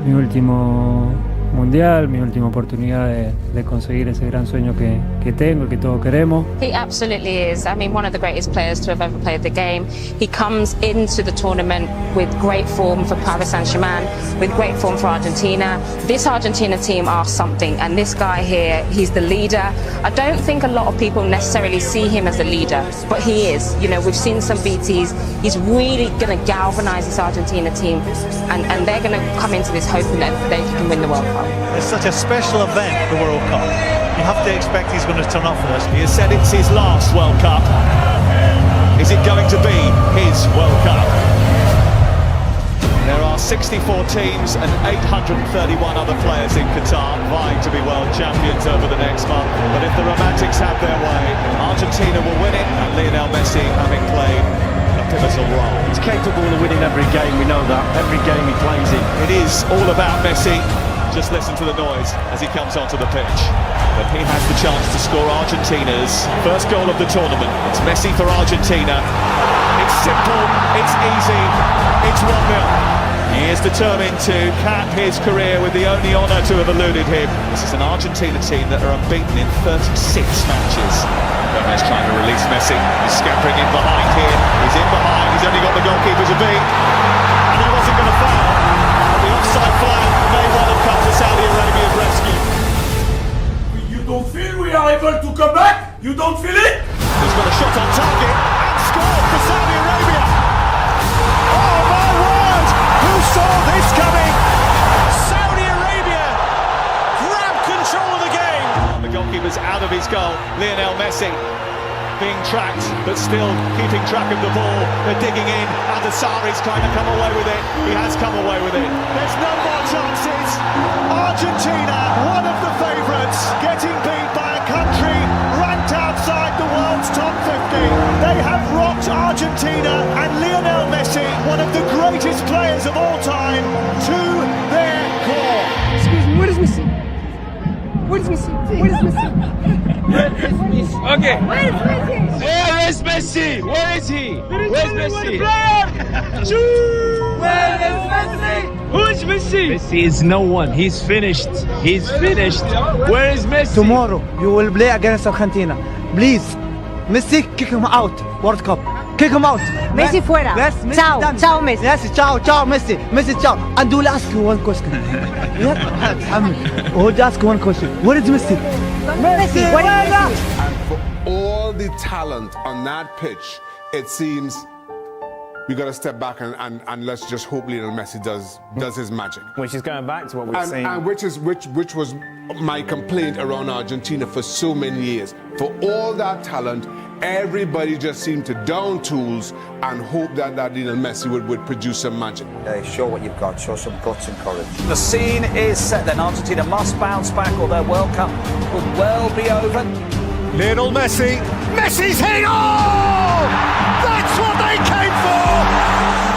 mi último mundial, mi última oportunidad de conseguir ese gran sueño que tengo y que todos queremos. He absolutely is. I mean, one of the greatest players to have ever played the game. He comes into the tournament with great form for Paris Saint-Germain, with great form for Argentina. This Argentina team are something, and this guy here, he's the leader. I don't think a lot of people necessarily see him as a leader, but he is. You know, we've seen some BTs. He's really going to galvanise this Argentina team, and they're going to come into this hoping that they can win the World Cup. It's such a special event, the World Cup. You have to expect he's going to turn up for this. He has said it's his last World Cup. Is it going to be his World Cup? There are 64 teams and 831 other players in Qatar vying to be world champions over the next month. But if the Romantics have their way, Argentina will win it, and Lionel Messi having played a pivotal role. He's capable of winning every game, we know that. Every game he plays in. It is all about Messi. Just listen to the noise as he comes onto the pitch. But he has the chance to score Argentina's first goal of the tournament. It's Messi for Argentina. It's simple, it's easy, it's 1-0. He is determined to cap his career with the only honour to have eluded him. This is an Argentina team that are unbeaten in 36 matches. Gomez trying to release Messi. He's scampering in behind here. He's in behind. He's only got the goalkeeper to beat. And he wasn't going to foul. But the offside flag may well have come to Saudi Arabia's rescue. You don't feel we are able to come back? You don't feel it? He's got a shot on target and scored for Saudi Arabia. Oh my word! Who saw this coming? Saudi Arabia grab control of the game. The goalkeeper's out of his goal. Lionel Messi being tracked, but still keeping track of the ball. They're digging in. Adesari's kind of come away with it. He has come away with it. There's no more chances. Argentina, one of the favourites, getting beat by a country ranked outside the world's top 50. They have rocked Argentina and Lionel Messi, one of the greatest players of all time, to their core. Excuse me, where is Messi? Where is Messi? Where is Messi? Okay. Where is Messi? Where is Messi? Where is he? Where's Messi? Where is Messi? Who is Messi? Messi is no one. He's finished. He's finished. Where is Messi? Tomorrow you will play against Argentina. Please, Messi, kick him out. World Cup. Kick him out. Messi fuera. Yes, Messi Ciao, done. ciao Messi. Yes, ciao, ciao Messi. Messi, ciao. And we'll ask you one question. We'll ask you one question. Where is Messi? Messi, where is Messi? And for all the talent on that pitch, it seems we got to step back and let's just hope Lionel Messi does his magic. Which is going back to what we've seen. And which was my complaint around Argentina for so many years. For all that talent, everybody just seemed to down tools and hope that Lionel Messi would produce some magic. Show what you've got, show some guts and courage. The scene is set then. Argentina must bounce back or their World Cup could well be over. Lionel Messi. Messi's hit! Oh! That's what they came for!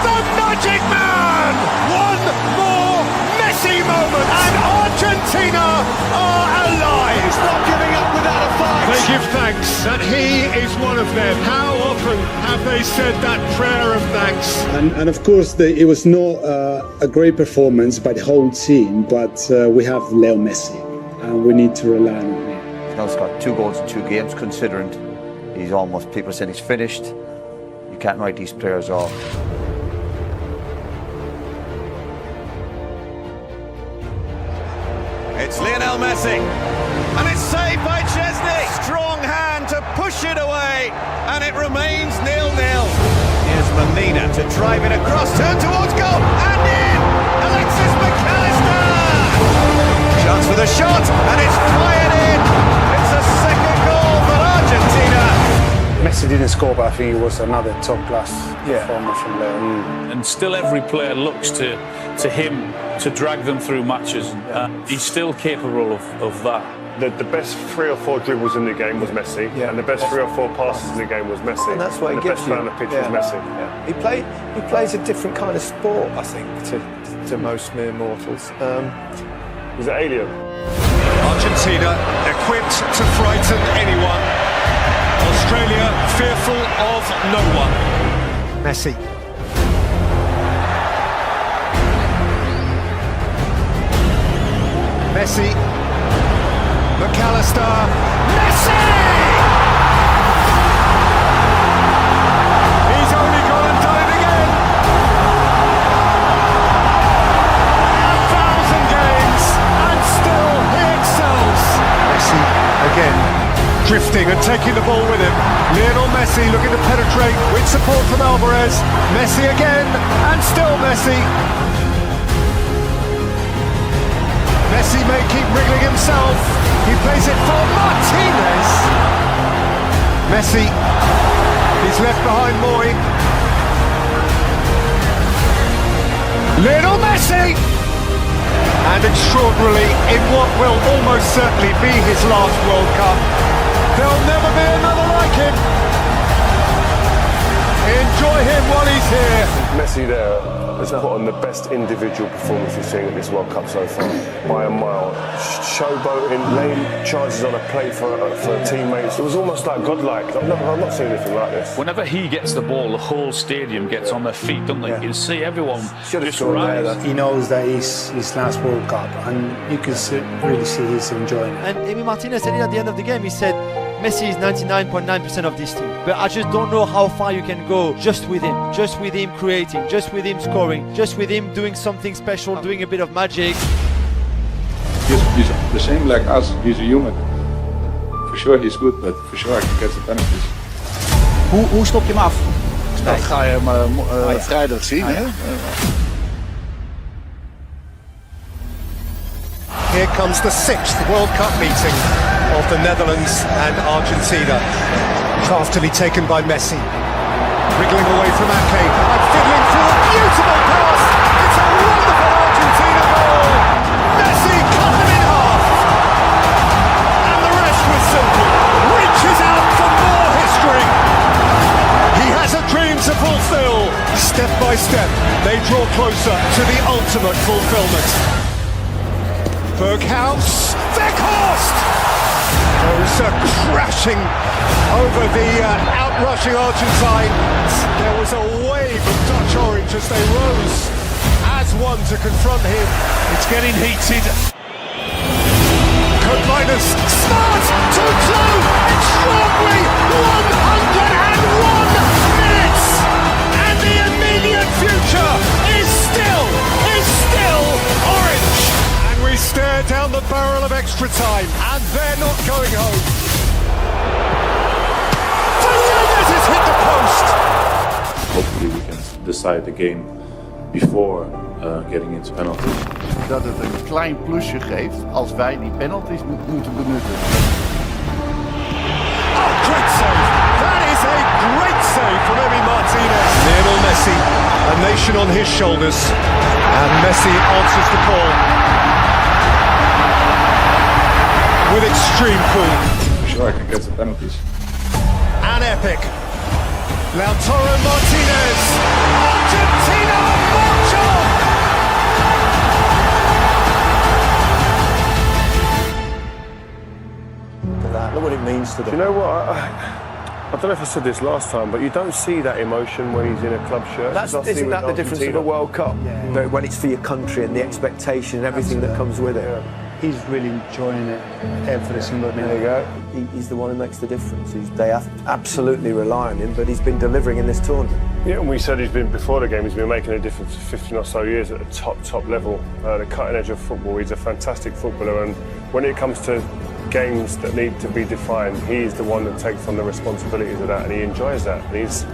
The Magic Man! One more Messi moment and Argentina are alive! He's not giving up without a fight! They give thanks that he is one of them. How often have they said that prayer of thanks? And of course, it was not a great performance by the whole team, but we have Leo Messi and we need to rely on him. He's got 2 goals in 2 games, considering he's almost, people said he's finished. You can't write these players off. It's Lionel Messi, and it's saved by Chesney. Strong hand to push it away, and it remains 0-0. Here's Molina to drive it across, turn towards goal, and in! Alexis McAllister! Chance for the shot, and it's fired in! It's a second goal for Argentina! Messi didn't score, but I think it was another top-class performance from Leo. And still every player looks to him to drag them through matches. He's still capable of that. The best 3 or 4 dribbles in the game was Messi, and the best 3 or 4 passes in the game was Messi. And that's what and he the gives best you. player on the pitch was Messi. Yeah. He plays a different kind of sport, I think, to most mere mortals. He's an alien. Argentina equipped to frighten anyone. Australia fearful of no one. Messi. Messi, McAllister, Messi! He's only gone and done it again. 1,000 games and still he excels. Messi again, drifting and taking the ball with him. Lionel Messi looking to penetrate with support from Alvarez. Messi again and still Messi. Messi may keep wriggling himself. He plays it for Martinez. Messi, he's left behind Moy. Lionel Messi! And extraordinarily, in what will almost certainly be his last World Cup, there'll never be another like him. Enjoy him while he's here. Messi there has put on the best individual performance we've seen at this World Cup so far, by a mile. Showboating, laying chances on a plate for teammates. It was almost like godlike. I've not seen anything like this. Whenever he gets the ball, the whole stadium gets on their feet, don't they? You can see everyone just rise. He knows that it's his last World Cup, and you can really see he's enjoying it. And Emi Martinez said it at the end of the game. He said, Messi is 99.9% of this team, but I just don't know how far you can go just with him creating, just with him scoring, just with him doing something special, doing a bit of magic. He's the same like us, he's a human. For sure he's good, but for sure I can get the penalties. Hoe stop je hem af? Dat ga je hem vrijdag zien, hè? Here comes the 6th World Cup meeting of the Netherlands and Argentina. Craftily taken by Messi. Wriggling away from Ake and fiddling through a beautiful pass. It's a wonderful Argentina goal. Messi cut them in half. And the rest was simple. Reaches out for more history. He has a dream to fulfill. Step by step, they draw closer to the ultimate fulfillment. Berghaus, Weghorst goes crashing over the outrushing Argentines. There was a wave of Dutch orange as they rose as one to confront him. It's getting heated. Code minus, smart, 2-2, extraordinary, 101 minutes, and the immediate future is still orange. We stare down the barrel of extra time, and they're not going home. Fernandez has hit the post. Hopefully we can decide the game before getting into penalties. Dat het een klein plusje geeft als wij die penalties moeten benutten. Oh, great save! That is a great save from Emi Martinez. Lionel Messi, a nation on his shoulders, and Messi answers the call with extreme cool. Sure, I can get the penalties. An epic. Lautaro Martinez. Argentina march on! Look what it means to them. Do you know what? I don't know if I said this last time, but you don't see that emotion when he's in a club shirt. Isn't that the difference of a World Cup? Yeah. When it's for your country and the expectation and everything that comes with it. Yeah. He's really enjoying it every single minute. There you go. He's the one who makes the difference. They have absolutely rely on him, but he's been delivering in this tournament. Yeah, and we said he's been, before the game, he's been making a difference for 15 or so years at the top level, the cutting edge of football. He's a fantastic footballer, and when it comes to games that need to be defined, he's the one that takes on the responsibilities of that, and he enjoys that. And he's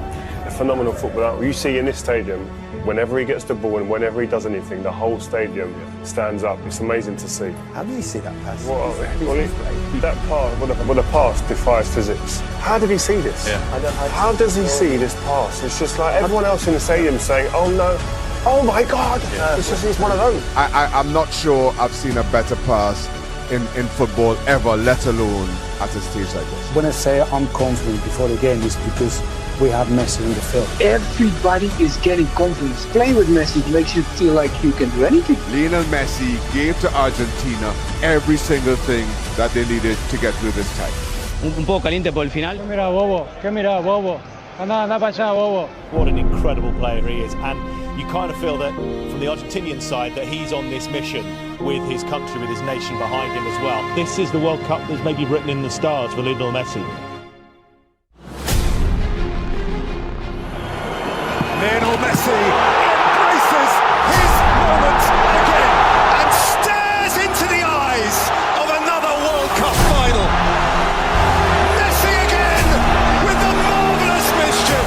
a phenomenal footballer. You see in this stadium, whenever he gets the ball and whenever he does anything, the whole stadium stands up. It's amazing to see. How did he see that pass? That pass, the pass defies physics. How did he see this? Yeah. How does he see this pass? It's just like everyone else in the stadium saying, "Oh no, oh my God!" Yeah. It's one of those. I'm not sure I've seen a better pass in football ever, let alone at a stage like this. When I say I'm confident before the game, it's because we have Messi in the field. Everybody is getting confidence. Playing with Messi makes you feel like you can do anything. Lionel Messi gave to Argentina every single thing that they needed to get through this time. Un poco caliente por el final. ¿Qué mira, bobo? Anda para allá, bobo. What an incredible player he is, and you kind of feel that from the Argentinian side that he's on this mission with his country, with his nation behind him as well. This is the World Cup that's maybe written in the stars for Lionel Messi. Lionel Messi embraces his moment again and stares into the eyes of another World Cup final. Messi again with the marvellous mischief,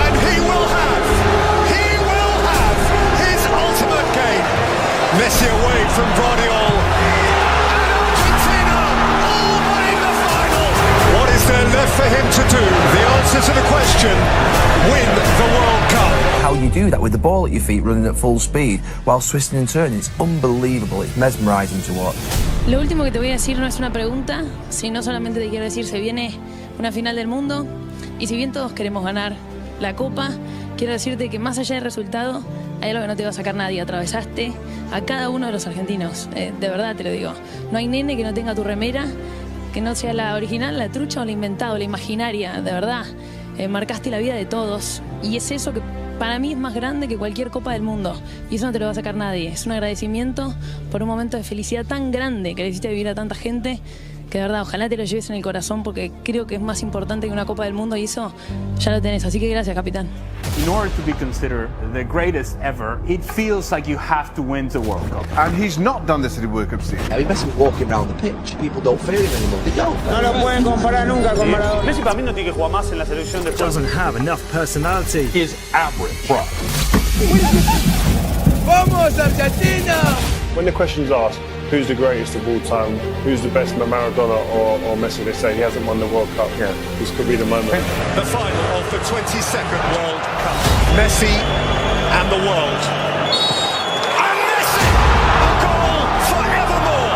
and he will have his ultimate game. Messi away from Guardiola, and Argentina all but in the final. What is there left for him to do? The answer to the question: win the World Cup. How you do that with the ball at your feet running at full speed whilst twisting and turning, it's unbelievable, it's mesmerising to watch. Lo último que te voy a decir no es una pregunta, sino solamente te quiero decir, se viene una final del mundo y si bien todos queremos ganar la Copa, quiero decirte que más allá del resultado hay algo que no te va a sacar nadie. Atravesaste a cada uno de los argentinos, de verdad te lo digo. No hay nene que no tenga tu remera, que no sea la original, la trucha o la inventada o la imaginaria, de verdad. Marcaste la vida de todos y es eso que para mí es más grande que cualquier Copa del Mundo y eso no te lo va a sacar nadie. Es un agradecimiento por un momento de felicidad tan grande que le hiciste vivir a tanta gente que de verdad ojalá te lo lleves en el corazón porque creo que es más importante que una Copa del Mundo y eso ya lo tenés, así que gracias, capitán. In order to be considered the greatest ever, it feels like you have to win the World Cup. And he's not done this at the World Cup season. I mean, Messi walking around the pitch, people don't feel him anymore, they don't. No lo pueden comparar nunca con Maradona. Messi para mí no tiene que jugar más en la selección de Doesn't have enough personality. He is average, bro. Vamos Argentina! When the question's asked, who's the greatest of all time, who's the best, Maradona or Messi, they say he hasn't won the World Cup. Yeah, this could be the moment. The final of the 22nd World Cup. Messi and the world. And Messi, a goal forevermore.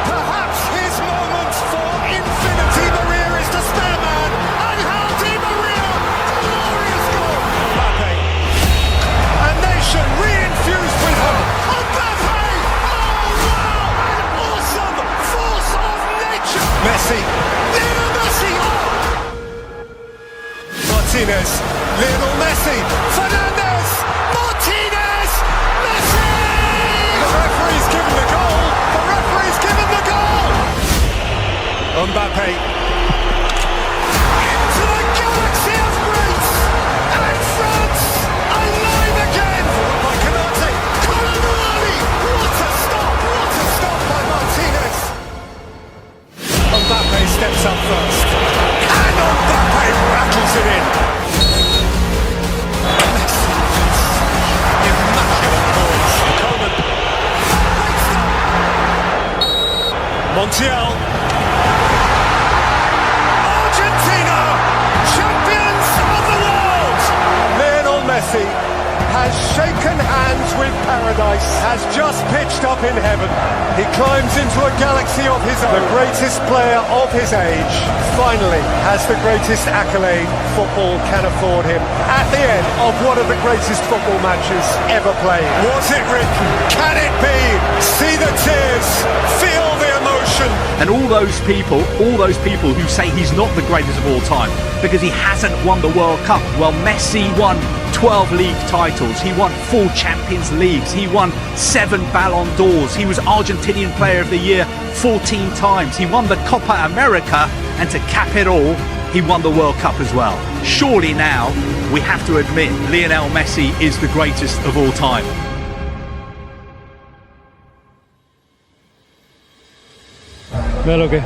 Perhaps his moment for infinity. Maria is the spare man. And how Di Maria, glorious goal. Mbappe, a nation re-infused with hope. Mbappe, oh wow, an awesome force of nature. Messi, Lionel Messi, oh. Martinez, Lionel Messi, Fernandez, Martinez, Messi! The referee's given the goal, the referee's given the goal! Mbappe, into the galaxy of greats, and France, alive again! By Canate, Colomani, what a stop by Martinez! Mbappe steps up first, and Mbappe rattles it in! Montiel. Argentina, champions of the world. Lionel Messi has shaken hands with paradise, has just pitched up in heaven. He climbs into a galaxy of his own. The greatest player of his age finally has the greatest accolade football can afford him at the end of one of the greatest football matches ever played. Was it written? Can it be? See the tears, feel the emotion. And all those people who say he's not the greatest of all time because he hasn't won the World Cup. Well, Messi won 12 league titles, he won 4 Champions Leagues, he won 7 Ballon d'Ors, he was Argentinian Player of the Year 14 times, he won the Copa America, and to cap it all, he won the World Cup as well. Surely now, we have to admit, Lionel Messi is the greatest of all time. Veo lo que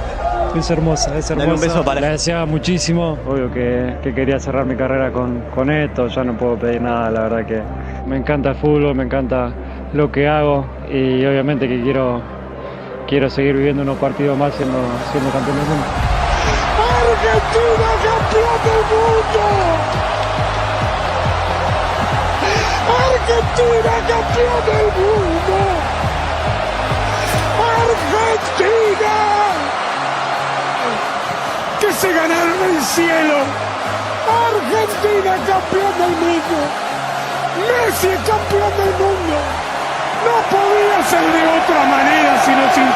es hermosa, Dale un beso para- Le deseaba muchísimo, obvio que quería cerrar mi carrera con esto, ya no puedo pedir nada, la verdad que me encanta el fútbol, me encanta lo que hago y obviamente que quiero seguir viviendo unos partidos más siendo campeón del mundo. Argentina, campeón del mundo. Argentina, campeón del mundo. Argentina, que se ganaron el cielo. Argentina, campeón del mundo. Messi, campeón del mundo. No podía ser de otra manera sino sin